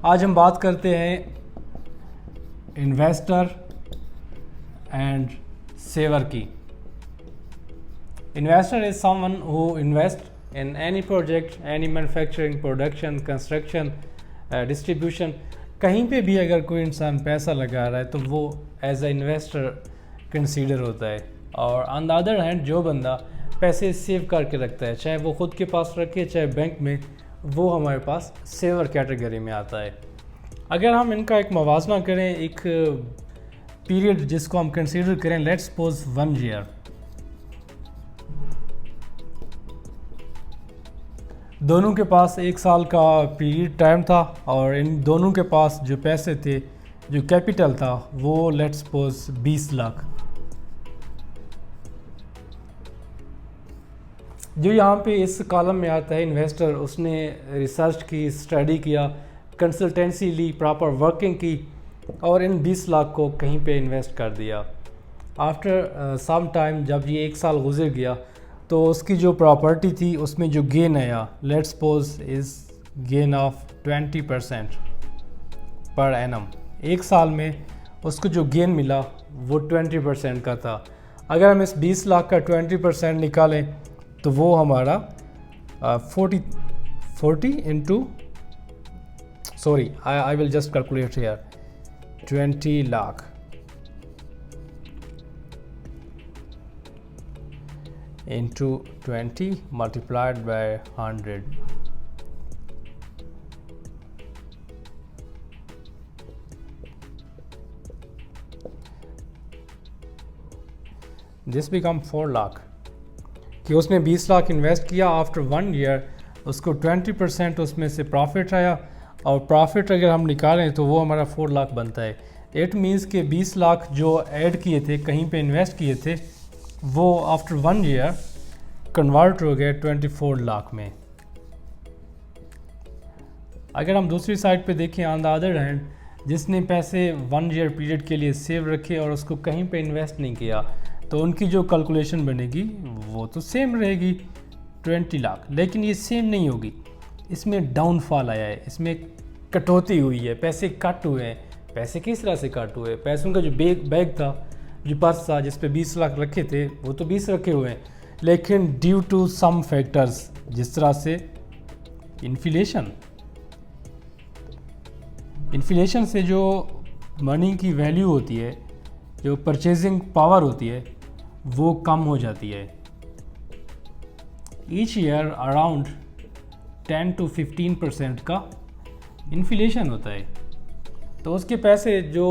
आज हम बात करते हैं इन्वेस्टर एंड सेवर की। Investor is someone who invest in any project, any manufacturing, production, construction, distribution. कहीं पे भी अगर कोई इंसान पैसा लगा रहा है तो वो एज ए इन्वेस्टर कंसीडर होता है। और ऑन द अदर हैंड जो बंदा पैसे सेव करके रखता है, चाहे वो ख़ुद के पास रखे चाहे बैंक में, वो हमारे पास सेवर कैटेगरी में आता है। अगर हम इनका एक मवाजना करें, एक पीरियड जिसको हम कंसीडर करें, लेट्स सपोज 1 ईयर, दोनों के पास 1 साल का पीरियड टाइम था और इन दोनों के पास जो पैसे थे, जो कैपिटल था, वो लेट्स सपोज 20 लाख। जो यहाँ पे इस कॉलम में आता है इन्वेस्टर, उसने रिसर्च की, स्टडी किया, कंसल्टेंसी ली, प्रॉपर वर्किंग की और इन 20 लाख को कहीं पे इन्वेस्ट कर दिया। आफ्टर सम टाइम जब ये 1 साल गुजर गया तो उसकी जो प्रॉपर्टी थी उसमें जो गेन आया, let's suppose is gain of 20% per annum. 1 साल में उसको जो गेन मिला वो 20% का था। अगर हम इस 20 लाख का 20% निकालें तो वो हमारा 40 into, sorry I will just calculate here, 20 lakh into 20 multiplied by 100. This become 4 lakh कि उसने 20 लाख इन्वेस्ट किया। आफ्टर 1 ईयर उसको 20% उसमें से प्रॉफिट आया और प्रॉफिट अगर हम निकालें तो वो हमारा 4 लाख बनता है। इट मीन्स कि 20 लाख जो ऐड किए थे, कहीं पे इन्वेस्ट किए थे, वो आफ्टर 1 ईयर कन्वर्ट हो गए 24 लाख में। अगर हम दूसरी साइड पे देखें, ऑन द अदर हैंड, जिसने पैसे 1 ईयर पीरियड के लिए सेव रखे और उसको कहीं पे इन्वेस्ट नहीं किया, तो उनकी जो कैलकुलेशन बनेगी वो तो सेम रहेगी 20 लाख। लेकिन ये सेम नहीं होगी, इसमें डाउनफॉल आया है, इसमें कटौती हुई है, पैसे कट हुए हैं। पैसे किस तरह से कट हुए? पैसों का जो बैग था, जो पर्स था जिस पे 20 लाख रखे थे, वो तो 20 रखे हुए हैं, लेकिन ड्यू टू सम फैक्टर्स, जिस तरह से इन्फ्लेशन से जो मनी की वैल्यू होती है, जो परचेजिंग पावर होती है, वो कम हो जाती है। ईच ईयर अराउंड 10 to 15% का इन्फ्लेशन होता है। तो उसके पैसे जो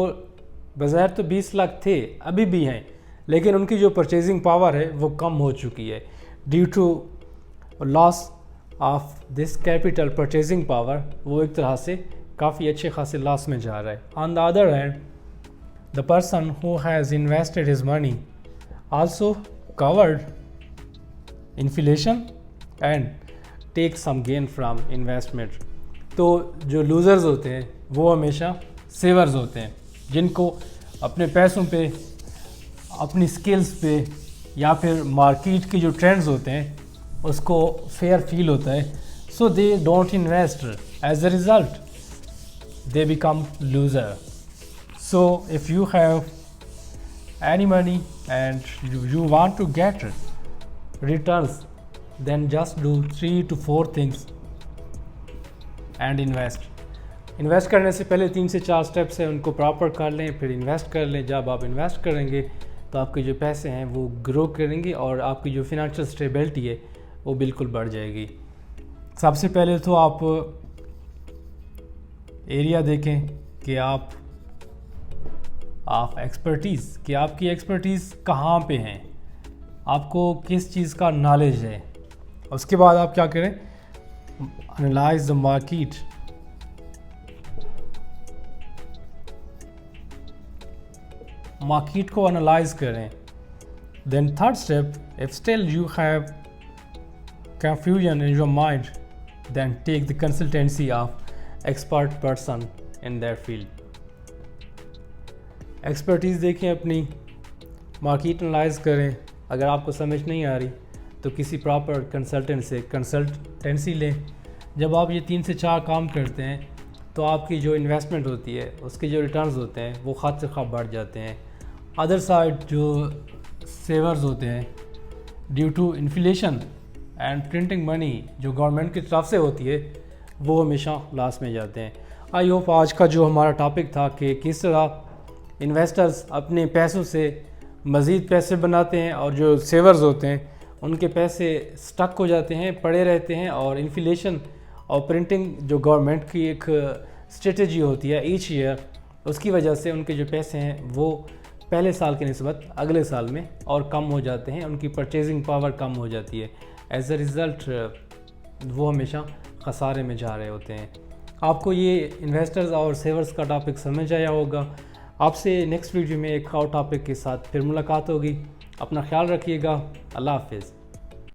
बज़ाहिर तो 20 लाख थे, अभी भी हैं, लेकिन उनकी जो परचेजिंग पावर है वो कम हो चुकी है due to loss of this capital purchasing power. वो एक तरह से काफ़ी अच्छे खासे लॉस में जा रहा है। On the other hand, the person who has invested his money also covered inflation and take some gain from investment. तो जो लूज़र्स होते हैं वो हमेशा सेवर्स होते हैं, जिनको अपने पैसों पे, अपनी स्किल्स पे या फिर मार्केट के जो ट्रेंड्स होते हैं उसको फेयर फील होता है, so they don't invest. As a result they become loser. So if you have any money and you want to get returns, then just do 3 to 4 things and invest करने से पहले 3 से 4 steps हैं, उनको proper कर लें, फिर invest कर लें। जब आप इन्वेस्ट करेंगे तो आपके जो पैसे हैं वो ग्रो करेंगे और आपकी जो फिनंशियल स्टेबिलिटी है वो बिल्कुल बढ़ जाएगी। सबसे पहले तो आप एरिया देखें कि आप एक्सपर्टीज़, कि आपकी एक्सपर्टीज़ कहाँ पे हैं, आपको किस चीज़ का नॉलेज है। उसके बाद आप क्या करें, एनालाइज द मार्केट। मार्केट को एनालाइज करें। Then third step, if still you have confusion in your mind, then take the consultancy of expert person in their field. Expertise देखें, अपनी मार्केट एनालाइज करें। अगर आपको समझ नहीं आ रही तो किसी प्रॉपर कंसल्टेंट से कंसल्टेंसी लें। जब आप ये 3 से 4 काम करते हैं तो आपकी जो इन्वेस्टमेंट होती है उसके जो रिटर्न्स होते हैं वो खाद से खाब बढ़ जाते हैं। अदर साइड जो सेवर्स होते हैं, due to inflation and printing money जो गवर्नमेंट की तरफ से होती है, वो हमेशा लॉस में जाते हैं। आई होप आज का जो हमारा टॉपिक था कि किस तरह इन्वेस्टर्स अपने पैसों से मज़ीद पैसे बनाते हैं और जो सेवर्स होते हैं उनके पैसे स्टक हो जाते हैं, पड़े रहते हैं, और इन्फ्लेशन और प्रिंटिंग जो गवर्नमेंट की एक स्ट्रेटजी होती है ईच ईयर, उसकी वजह से उनके जो पैसे हैं वो पहले साल की निस्बत अगले साल में और कम हो जाते हैं, उनकी परचेजिंग पावर कम हो जाती है। एज अ रिज़ल्ट वो हमेशा खसारे में जा रहे होते हैं। आपको ये इन्वेस्टर्स और सेवर्स का टॉपिक समझ आया होगा। आपसे नेक्स्ट वीडियो में एक और टॉपिक के साथ फिर मुलाकात होगी। अपना ख्याल रखिएगा। अल्लाह हाफिज़।